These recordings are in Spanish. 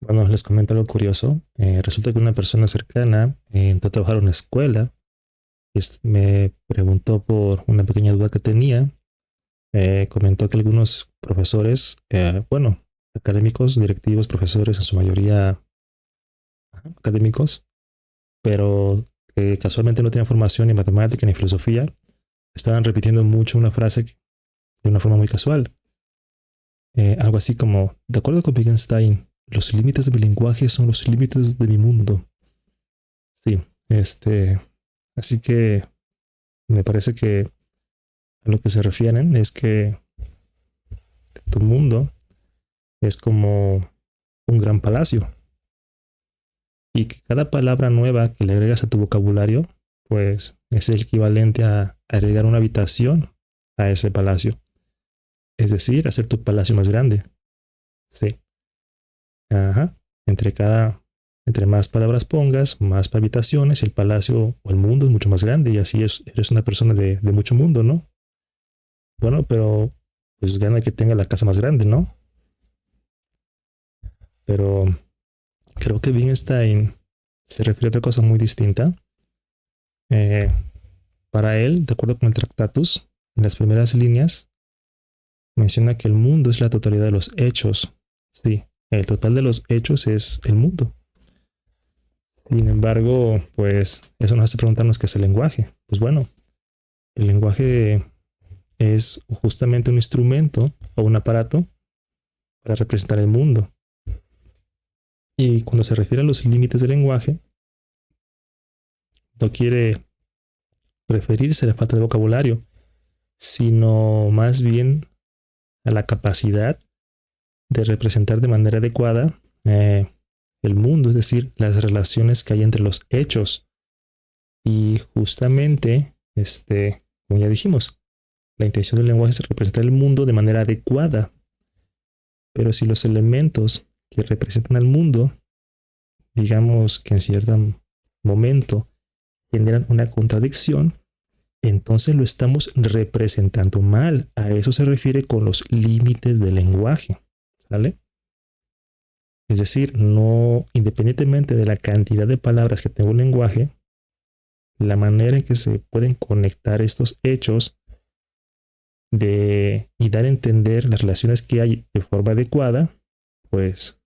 Bueno, les comento algo curioso. Resulta que una persona cercana entró a trabajar en una escuela. Me preguntó por una pequeña duda que tenía. Comentó que algunos profesores, bueno, académicos, directivos, profesores, en su mayoría académicos, pero que casualmente no tenían formación ni en matemática ni en filosofía, estaban repitiendo mucho una frase de una forma muy casual. Algo así como, de acuerdo con Wittgenstein, los límites de mi lenguaje son los límites de mi mundo. Sí, este, así que me parece que a lo que se refieren es que tu mundo es como un gran palacio y que cada palabra nueva que le agregas a tu vocabulario, pues es el equivalente a agregar una habitación a ese palacio. Es decir, hacer tu palacio más grande. Sí. Ajá. Entre cada, entre más palabras pongas, más habitaciones, el palacio o el mundo es mucho más grande y así eres una persona de mucho mundo, ¿no? Bueno, pero pues gana que tenga la casa más grande, ¿no? Pero creo que Wittgenstein se refiere a otra cosa muy distinta. Eh, para él, de acuerdo con el Tractatus, en las primeras líneas menciona que el mundo es la totalidad de los hechos. Sí, el total de los hechos es el mundo. Sin embargo, pues eso nos hace preguntarnos qué es el lenguaje. Pues bueno, el lenguaje es justamente un instrumento o un aparato para representar el mundo. Y cuando se refiere a los límites del lenguaje, no quiere referirse a la falta de vocabulario, sino más bien a la capacidad de representar de manera adecuada el mundo, es decir, las relaciones que hay entre los hechos. Y justamente, como ya dijimos, la intención del lenguaje es representar el mundo de manera adecuada. Pero si los elementos que representan al mundo, digamos que en cierto momento generan una contradicción, entonces lo estamos representando mal. A eso se refiere con los límites del lenguaje. ¿Sale? Es decir, no, independientemente de la cantidad de palabras que tenga un lenguaje, la manera en que se pueden conectar estos hechos y dar a entender las relaciones que hay de forma adecuada, pues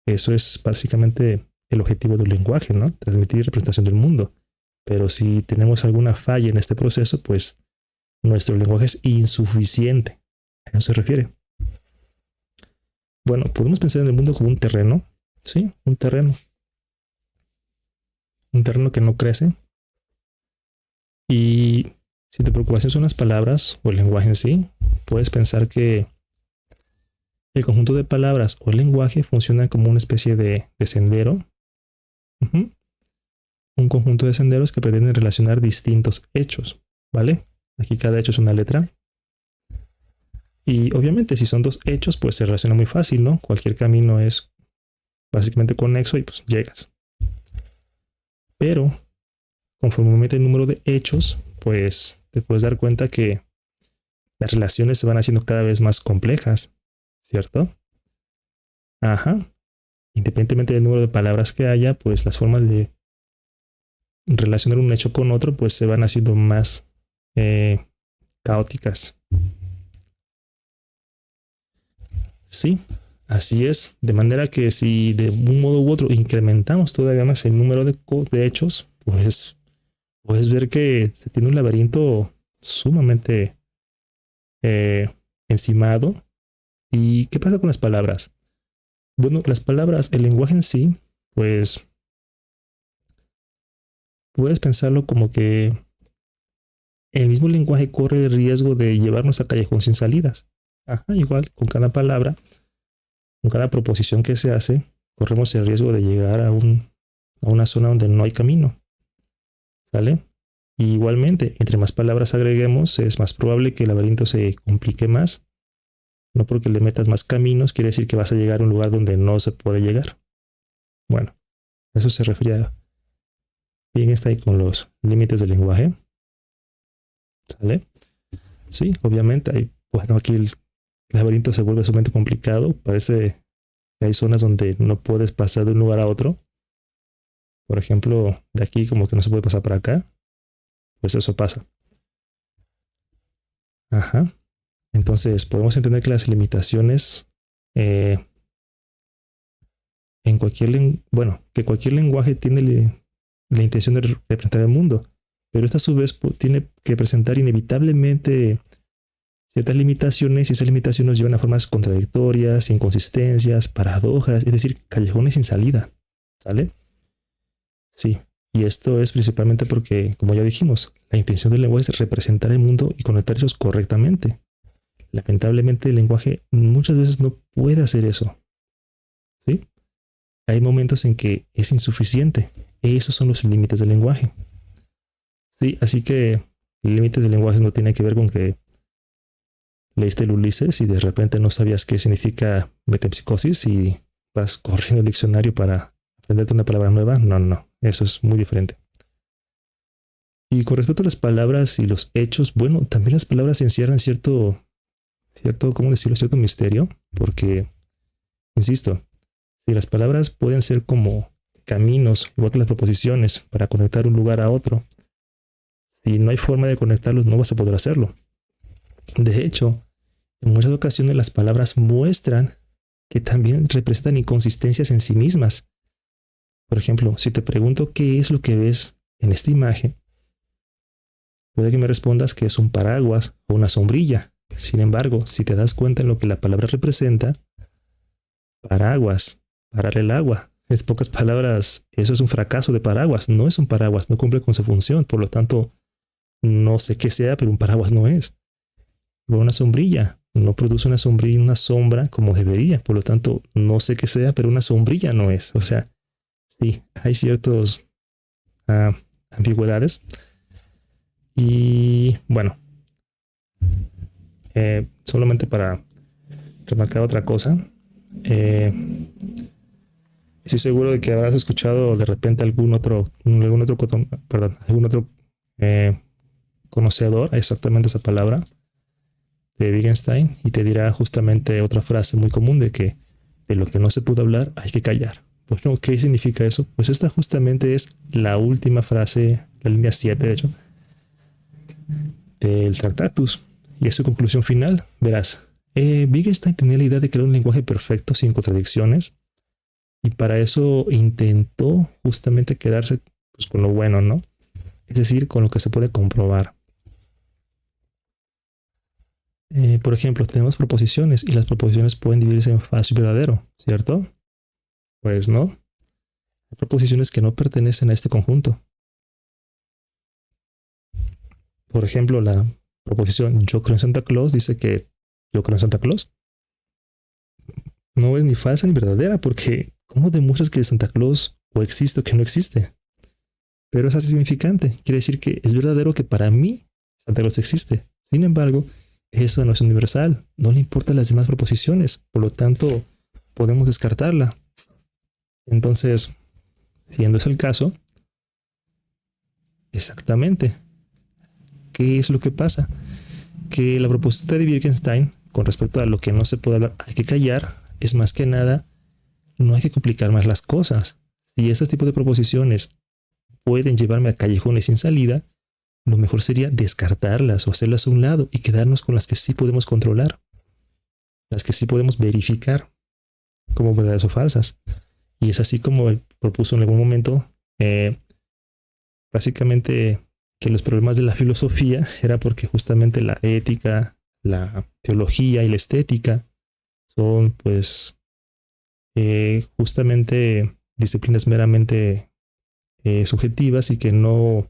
eso es básicamente el objetivo del lenguaje, ¿no? Transmitir representación del mundo. Pero si tenemos alguna falla en este proceso, pues nuestro lenguaje es insuficiente. ¿A eso se refiere? Bueno, podemos pensar en el mundo como un terreno, ¿sí? Un terreno que no crece. Y si tu preocupación son las palabras o el lenguaje en sí, puedes pensar que el conjunto de palabras o el lenguaje funciona como una especie de sendero. Uh-huh. Un conjunto de senderos que pretenden relacionar distintos hechos, ¿vale? Aquí cada hecho es una letra. Y obviamente si son dos hechos, pues se relaciona muy fácil, ¿no? Cualquier camino es básicamente conexo y pues llegas. Pero conforme aumenta el número de hechos, pues te puedes dar cuenta que las relaciones se van haciendo cada vez más complejas, ¿cierto? Ajá. Independientemente del número de palabras que haya, pues las formas de relacionar un hecho con otro, pues se van haciendo más eh, caóticas. Sí, así es. De manera que si de un modo u otro incrementamos todavía más el número de hechos, pues puedes ver que se tiene un laberinto sumamente eh, encimado. ¿Y qué pasa con las palabras? Bueno, las palabras, el lenguaje en sí, pues puedes pensarlo como que el mismo lenguaje corre el riesgo de llevarnos a callejón sin salidas. Ajá, igual, con cada palabra, con cada proposición que se hace, corremos el riesgo de llegar a una zona donde no hay camino. ¿Sale? Y igualmente, entre más palabras agreguemos, es más probable que el laberinto se complique más. No porque le metas más caminos, quiere decir que vas a llegar a un lugar donde no se puede llegar. Bueno, eso se refiere bien está ahí con los límites del lenguaje. ¿Sale? Sí, obviamente. Bueno, aquí el laberinto se vuelve sumamente complicado. Parece Hay zonas donde no puedes pasar de un lugar a otro. Por ejemplo, de aquí como que no se puede pasar para acá. Pues eso pasa. Ajá. Entonces podemos entender que las limitaciones eh, en bueno, que cualquier lenguaje tiene la intención de representar el mundo, pero esta a su vez tiene que presentar inevitablemente ciertas limitaciones y esas limitaciones nos llevan a formas contradictorias, inconsistencias, paradojas, es decir, callejones sin salida. ¿Sale? Sí. Y esto es principalmente porque, como ya dijimos, la intención del lenguaje es representar el mundo y conectar esos correctamente. Lamentablemente el lenguaje muchas veces no puede hacer eso. ¿Sí? Hay momentos en que es insuficiente. Esos son los límites del lenguaje. Sí, así que límites del lenguaje no tiene que ver con que leíste el Ulises y de repente no sabías qué significa metempsicosis y vas corriendo el diccionario para aprenderte una palabra nueva. No, no, eso es muy diferente. Y con respecto a las palabras y los hechos, bueno, también las palabras encierran ¿cómo decirlo? Cierto misterio, porque, insisto, si las palabras pueden ser como caminos, igual que las proposiciones, para conectar un lugar a otro, si no hay forma de conectarlos, no vas a poder hacerlo. De hecho, en muchas ocasiones las palabras muestran que también representan inconsistencias en sí mismas. Por ejemplo, si te pregunto qué es lo que ves en esta imagen, puede que me respondas que es un paraguas o una sombrilla. Sin embargo, si te das cuenta en lo que la palabra representa, paraguas, parar el agua. En pocas palabras, eso es un fracaso de paraguas. No es un paraguas, no cumple con su función. Por lo tanto, no sé qué sea, pero un paraguas no es. O una sombrilla, no produce una sombrilla, una sombra como debería. Por lo tanto, no sé qué sea, pero una sombrilla no es. O sea, sí, hay ciertas ambigüedades. Y bueno, solamente para remarcar otra cosa. Estoy seguro de que habrás escuchado de repente algún otro eh, conocedor exactamente esa palabra de Wittgenstein y te dirá justamente otra frase muy común de que de lo que no se pudo hablar hay que callar. Pues no, ¿qué significa eso? Pues esta justamente es la última frase, la línea 7 de hecho, del Tractatus. Y es su conclusión final. Verás, Wittgenstein tenía la idea de crear un lenguaje perfecto sin contradicciones y para eso intentó justamente quedarse pues, con lo bueno, ¿no? Es decir, con lo que se puede comprobar. Por ejemplo, tenemos proposiciones y las proposiciones pueden dividirse en falso y verdadero, ¿cierto? Pues no. Hay proposiciones que no pertenecen a este conjunto. Por ejemplo, la proposición yo creo en Santa Claus dice que yo creo en Santa Claus. No es ni falsa ni verdadera porque ¿cómo demuestras que Santa Claus o existe o que no existe? Pero es así significante. Quiere decir que es verdadero que para mí Santa Claus existe. Sin embargo, eso no es universal. No le importan las demás proposiciones. Por lo tanto, podemos descartarla. Entonces, siendo ese el caso, exactamente, ¿qué es lo que pasa? Que la propuesta de Wittgenstein con respecto a lo que no se puede hablar, hay que callar, es más que nada, no hay que complicar más las cosas. Si este tipo de proposiciones pueden llevarme a callejones sin salida, lo mejor sería descartarlas o hacerlas a un lado y quedarnos con las que sí podemos controlar, las que sí podemos verificar como verdades o falsas. Y es así como él propuso en algún momento, básicamente, que los problemas de la filosofía era porque justamente la ética, la teología y la estética son, pues, justamente disciplinas meramente subjetivas y que no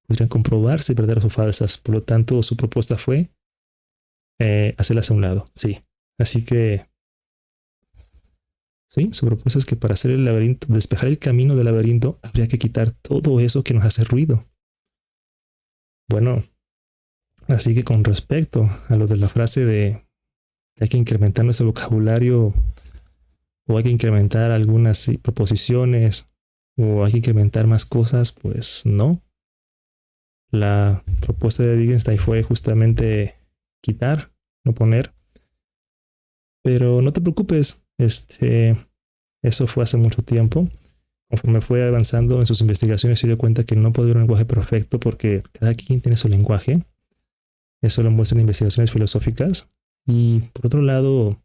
podrían comprobarse verdaderas o falsas. Por lo tanto, su propuesta fue hacerlas a un lado. Sí. Así que, sí, su propuesta es que para hacer el laberinto, despejar el camino del laberinto, habría que quitar todo eso que nos hace ruido. Bueno, así que con respecto a lo de la frase de que hay que incrementar nuestro vocabulario o hay que incrementar algunas proposiciones o hay que incrementar más cosas, pues no. La propuesta de Wittgenstein fue justamente quitar, no poner. Pero no te preocupes, Eso fue hace mucho tiempo. Conforme fue avanzando en sus investigaciones, se dio cuenta que no puede haber un lenguaje perfecto porque cada quien tiene su lenguaje. Eso lo muestran investigaciones filosóficas. Y por otro lado,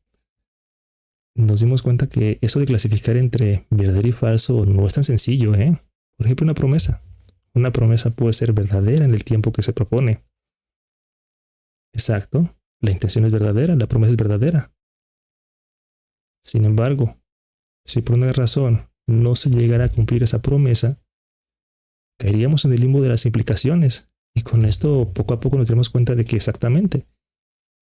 nos dimos cuenta que eso de clasificar entre verdadero y falso no es tan sencillo, ¿eh? Por ejemplo, una promesa. Una promesa puede ser verdadera en el tiempo que se propone. Exacto. La intención es verdadera, la promesa es verdadera. Sin embargo, si por una razón no se llegara a cumplir esa promesa, caeríamos en el limbo de las implicaciones. Y con esto poco a poco nos daremos cuenta de que exactamente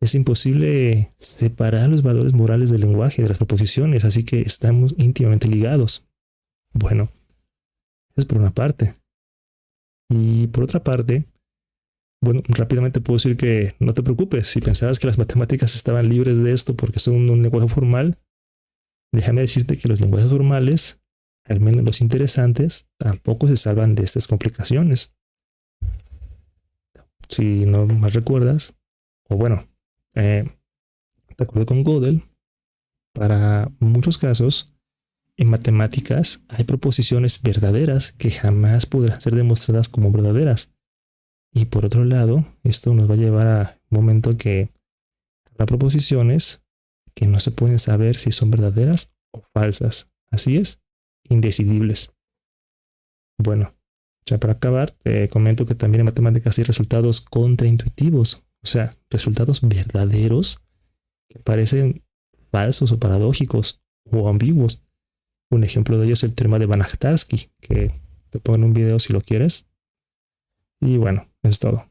es imposible separar los valores morales del lenguaje, de las proposiciones, así que estamos íntimamente ligados. Bueno, eso es por una parte. Y por otra parte, bueno, rápidamente puedo decir que no te preocupes. Si pensabas que las matemáticas estaban libres de esto porque son un lenguaje formal, déjame decirte que los lenguajes formales, al menos los interesantes, tampoco se salvan de estas complicaciones. Si no más recuerdas, o bueno, de acuerdo con Gödel, para muchos casos, en matemáticas hay proposiciones verdaderas que jamás podrán ser demostradas como verdaderas. Y por otro lado, esto nos va a llevar a un momento que habrá proposiciones que no se pueden saber si son verdaderas o falsas. Así es, indecidibles. Bueno, ya para acabar, te comento que también en matemáticas hay resultados contraintuitivos, o sea, resultados verdaderos que parecen falsos o paradójicos o ambiguos. Un ejemplo de ello es el teorema de Banach-Tarski, que te pongo en un video si lo quieres. Y bueno, eso es todo.